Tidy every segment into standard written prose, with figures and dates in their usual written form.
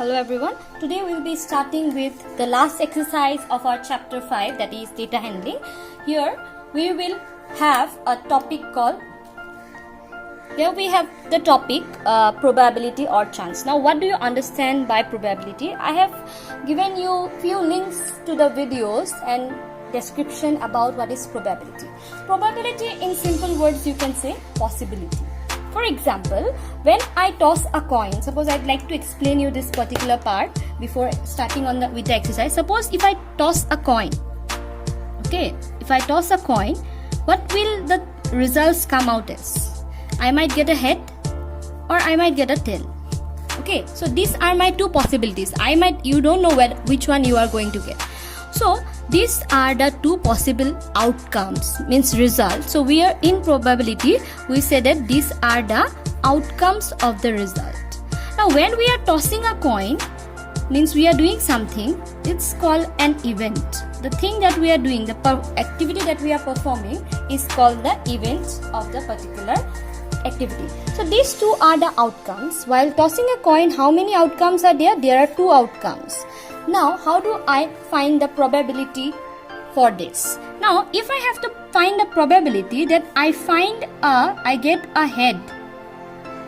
Hello everyone. Today we will be starting with the last exercise of our chapter 5, that is data handling. Here we will have a topic called, probability or chance. Now what do you understand by probability? I have given you few links to the videos and description about what is probability. Probability in simple words you can say possibility. For example, when I toss a coin, suppose I'd like to explain you this particular part before starting with the exercise. Suppose if I toss a coin, okay, if I toss a coin, what will the results come out as? I might get a head or I might get a tail. Okay, so these are my two possibilities. You don't know which one you are going to get. So these are the two possible outcomes, means results. So we are in probability, we say that these are the outcomes of the result. Now when we are tossing a coin, means we are doing something, it's called an event. The thing that we are doing, the activity that we are performing is called the event of the particular activity. So these two are the outcomes. While tossing a coin, how many outcomes are there? There are two outcomes. Now how do I find the probability for this? Now if I have to find a probability that I get a head,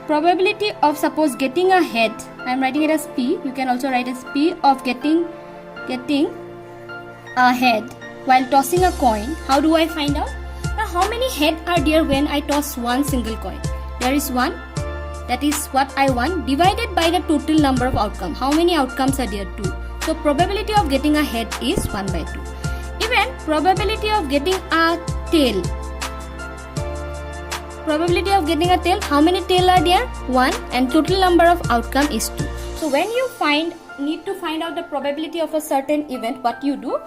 probability of suppose getting a head, I am writing it as P, you can also write as P of getting a head while tossing a coin. How do I find out? Now how many head are there when I toss one single coin? There is one, that is what I want, divided by the total number of outcomes. How many outcomes are there? 2. So probability of getting a head is 1 by 2. Even probability of getting a tail. Probability of getting a tail, how many tail are there? 1, and total number of outcome is 2. So when you need to find out the probability of a certain event, what you do?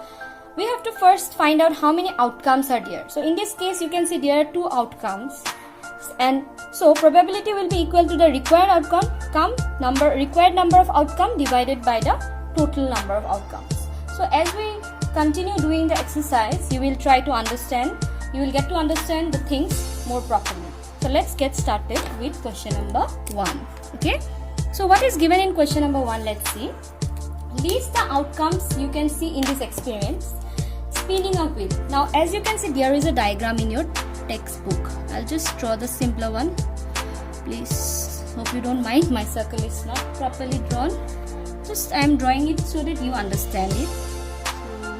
We have to first find out how many outcomes are there. So in this case you can see there are 2 outcomes, and so probability will be equal to the required number of outcome divided by the total number of outcomes. So as we continue doing the exercise, you will get to understand the things more properly. So let's get started with question number 1. Okay, so what is given in question number 1? Let's see. List the outcomes you can see in this experience. Spinning a wheel. Now as you can see, there is a diagram in your textbook. I'll just draw the simpler one. Please, hope you don't mind, my circle is not properly drawn. Just I am drawing it so that you understand it. So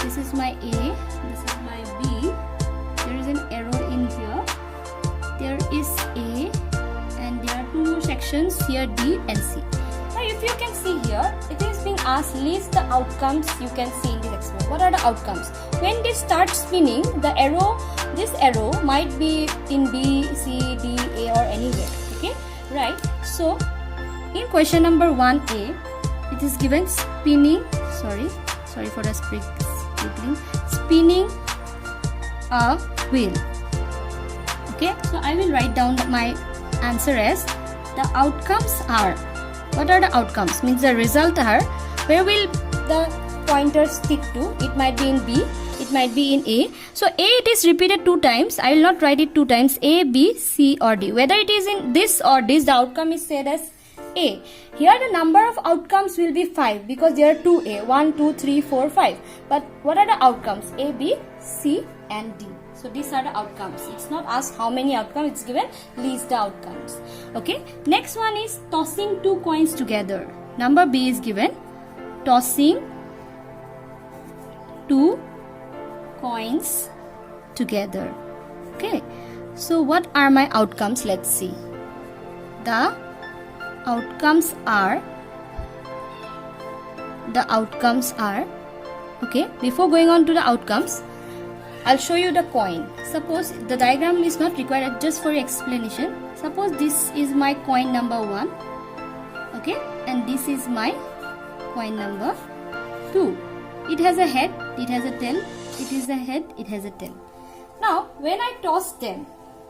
this is my A, this is my B. There is an arrow in here. There is A, and there are 2 more sections here, D and C. Now if you can see here, it is being asked list the outcomes you can see in this experiment. What are the outcomes? When this starts spinning, this arrow might be in B, C, D, A or anywhere. Okay, right? So in question number 1A, it is given spinning, sorry for the scribbling, spinning a wheel. Okay, so I will write down my answer as the outcomes are. What are the outcomes? Means the result are, where will the pointer stick to? It might be in B, it might be in A. So A, it is repeated 2 times. I will not write it 2 times. A, B, C or D. Whether it is in this or this, the outcome is said as A. Here the number of outcomes will be 5 because there are 2A, 1, 2, 3, 4, 5. But what are the outcomes? A, B, C and D. So these are the outcomes. It's not asked how many outcomes, it's given list the outcomes. Okay. Next one is tossing 2 coins together. Number B is given tossing 2 coins together. Okay. So what are my outcomes? Let's see. The outcomes are, okay, before going on to the outcomes, I'll show you the coin. Suppose the diagram is not required, just for explanation. Suppose this is my coin number 1, okay, and this is my coin number 2. It has a head, it has a tail, it is a head, it has a tail. Now when I toss them,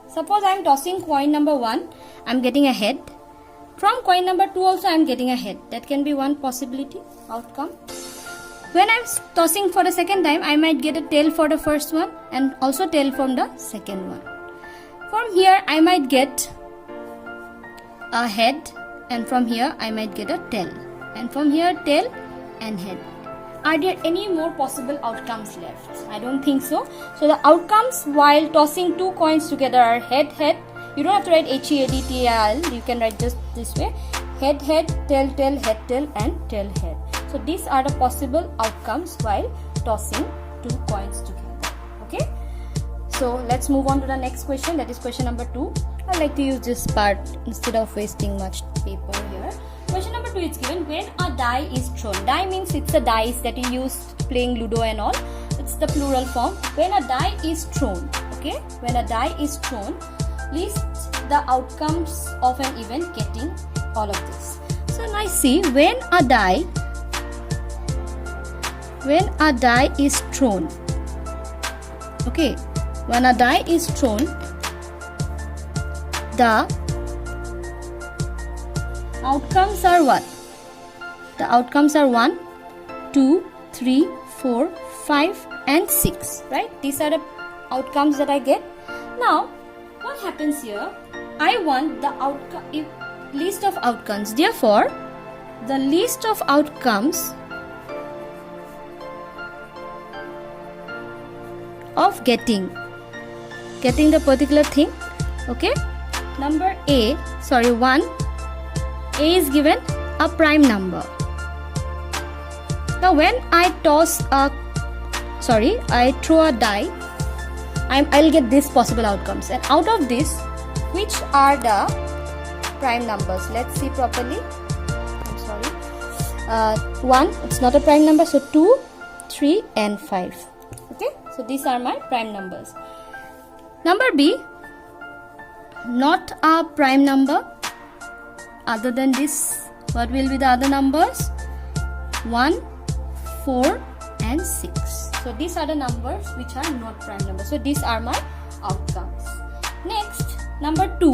suppose I am tossing coin number 1, I am getting a head. From coin number 2 also I am getting a head. That can be one possibility outcome. When I am tossing for the second time, I might get a tail for the first one and also tail from the second one. From here I might get a head and from here I might get a tail, and from here tail and head. Are there any more possible outcomes left? I don't think so. So the outcomes while tossing two coins together are head, head. You don't have to write HEADTAIL. You can write just this way: head, head, tail, tail, head, tail, and tail, head. So these are the possible outcomes while tossing two coins together. Okay. So let's move on to the next question. That is question number 2. I like to use this part instead of wasting much paper here. Question number 2 is given: when a die is thrown. Die means it's a dice that you use playing Ludo and all. It's the plural form. When a die is thrown. Okay. When a die is thrown, list the outcomes of an event getting all of this. So now see, when a die is thrown. Okay. When a die is thrown, the outcomes are what? The outcomes are 1, 2, 3, 4, 5 and 6. Right? These are the outcomes that I get. Now, what happens here? I want the list of outcomes. Therefore, the list of outcomes of getting the particular thing. Okay. Number 1, A is given a prime number. Now when I throw a die, I'll get these possible outcomes, and out of this, which are the prime numbers? Let's see properly. I'm sorry. 1, it's not a prime number, so 2, 3 and 5. Okay, so these are my prime numbers. Number B, not a prime number. Other than this, what will be the other numbers? 1, 4 and 6. So these are the numbers which are not prime numbers. So these are my outcomes. Next, number 2,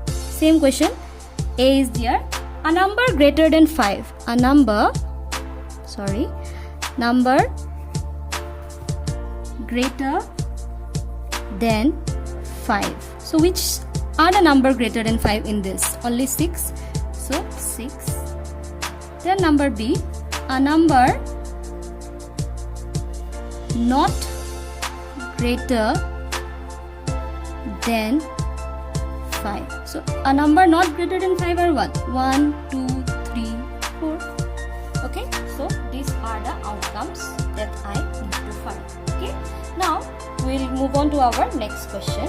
same question. A is there. A number greater than 5. Number greater than 5. So which are the number greater than 5 in this? Only 6. So 6. Then number B, a number not greater than 5. So a number not greater than 5 are what? 1, 2, 3, 4. Okay, so these are the outcomes that I need to find. Okay, now we'll move on to our next question.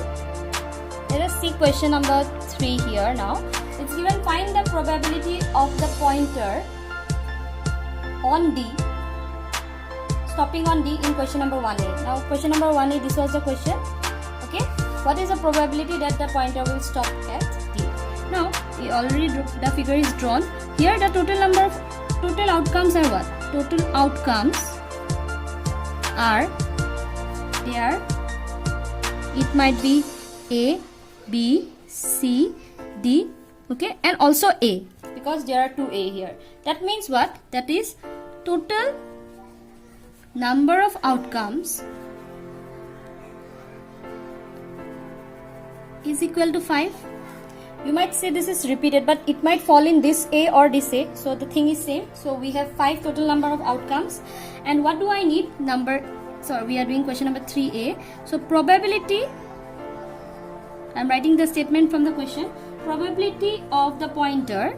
Let us see question number 3 here now. It's given: find the probability of the pointer on D stopping on D in question number 1A. Now question number 1A, this was the question. Okay, what is the probability that the pointer will stop at D? Now we already the figure is drawn. Here the total outcomes are what? Total outcomes are there. It might be A, B, C, D, okay, and also A, because there are 2A here. That means what? That is total number of outcomes is equal to 5. You might say this is repeated, but it might fall in this A or this A. So the thing is same. So we have 5 total number of outcomes. And what do I need? We are doing question number 3A. So probability, I'm writing the statement from the question. Probability of the pointer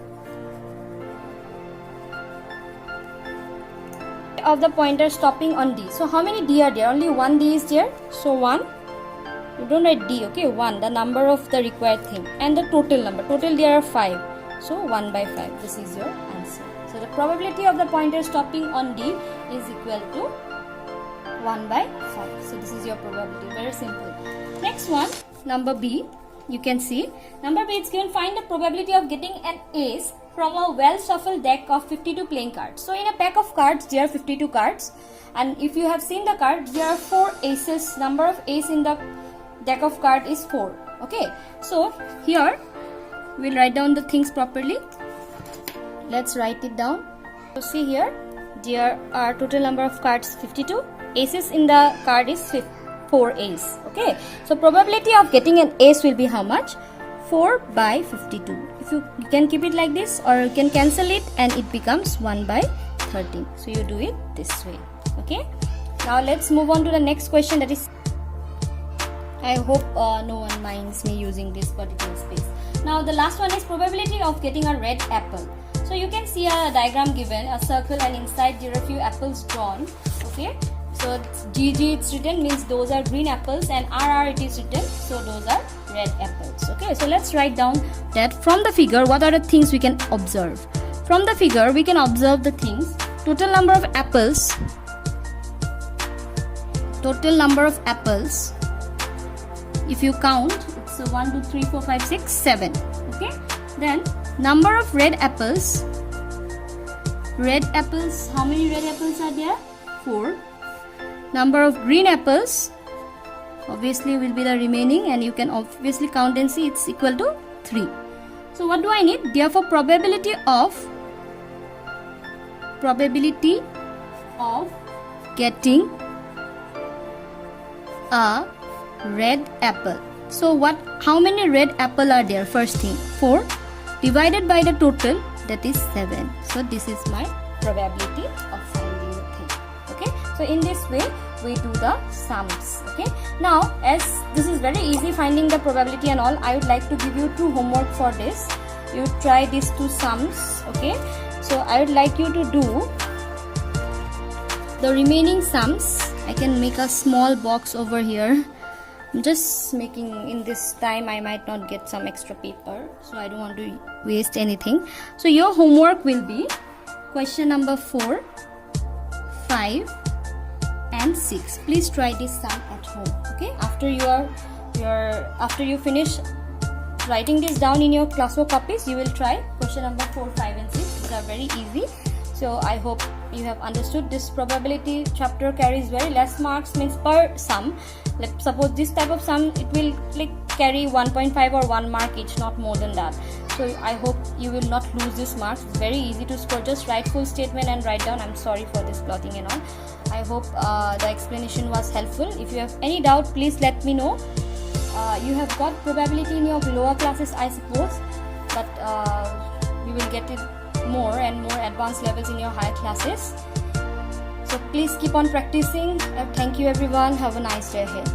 stopping on D. So how many D are there? Only one D is there. So 1. You don't write D, okay? 1, the number of the required thing. And the total number. Total there are 5. So 1 by 5. This is your answer. So the probability of the pointer stopping on D is equal to 1 by 5. So this is your probability. Very simple. Next one, number B. You can see. Number B, it's given: find the probability of getting an ace from a well-shuffled deck of 52 playing cards. So in a pack of cards, there are 52 cards. And if you have seen the cards, there are 4 aces. Number of ace in the deck of card is 4. Okay. So here, we'll write down the things properly. Let's write it down. So see here, there are total number of cards 52. Aces in the card is 4 ace. Okay. So probability of getting an ace will be how much? 4 by 52. If you can keep it like this, or you can cancel it and it becomes 1 by 13. So you do it this way. Okay. Now let's move on to the next question, that is, I hope no one minds me using this particular space. Now the last one is probability of getting a red apple. So you can see a diagram given, a circle, and inside there are a few apples drawn. Okay. So GG it's written, means those are green apples, and RR it is written, so those are red apples. Okay. So let's write down that from the figure what are the things we can observe. From the figure we can observe the things: total number of apples. Total number of apples, if you count, it's 1, 2, 3, 4, 5, 6, 7. Okay. Then number of red apples. Red apples, how many red apples are there? 4. Number of green apples, obviously will be the remaining, and you can obviously count and see it's equal to 3. So what do I need? Therefore probability of getting a red apple. So how many red apple are there? First thing, 4 divided by the total, that is 7. So this is my probability of finding the thing. Okay. So in this way we do the sums. Okay. Now as this is very easy finding the probability and all, I would like to give you 2 homework for this. You try these 2 sums. Okay. So I would like you to do the remaining sums. I can make a small box over here. I'm just making, in this time I might not get some extra paper, so I don't want to waste anything. So your homework will be question number 4, 5 and 6. Please try this sum at home. Okay. After you finish writing this down in your classwork copies, you will try question number 4, 5 and 6. These are very easy. So I hope you have understood. This probability chapter carries very less marks, means per sum. Let's suppose this type of sum, it will carry 1.5 or 1 mark each, not more than that. So I hope you will not lose this marks. It's very easy to score. Just write full statement and write down. I'm sorry for this plotting and all. I hope the explanation was helpful. If you have any doubt, please let me know. You have got probability in your lower classes, I suppose, but you will get it more and more advanced levels in your higher classes. So please keep on practicing. Thank you everyone. Have a nice day ahead.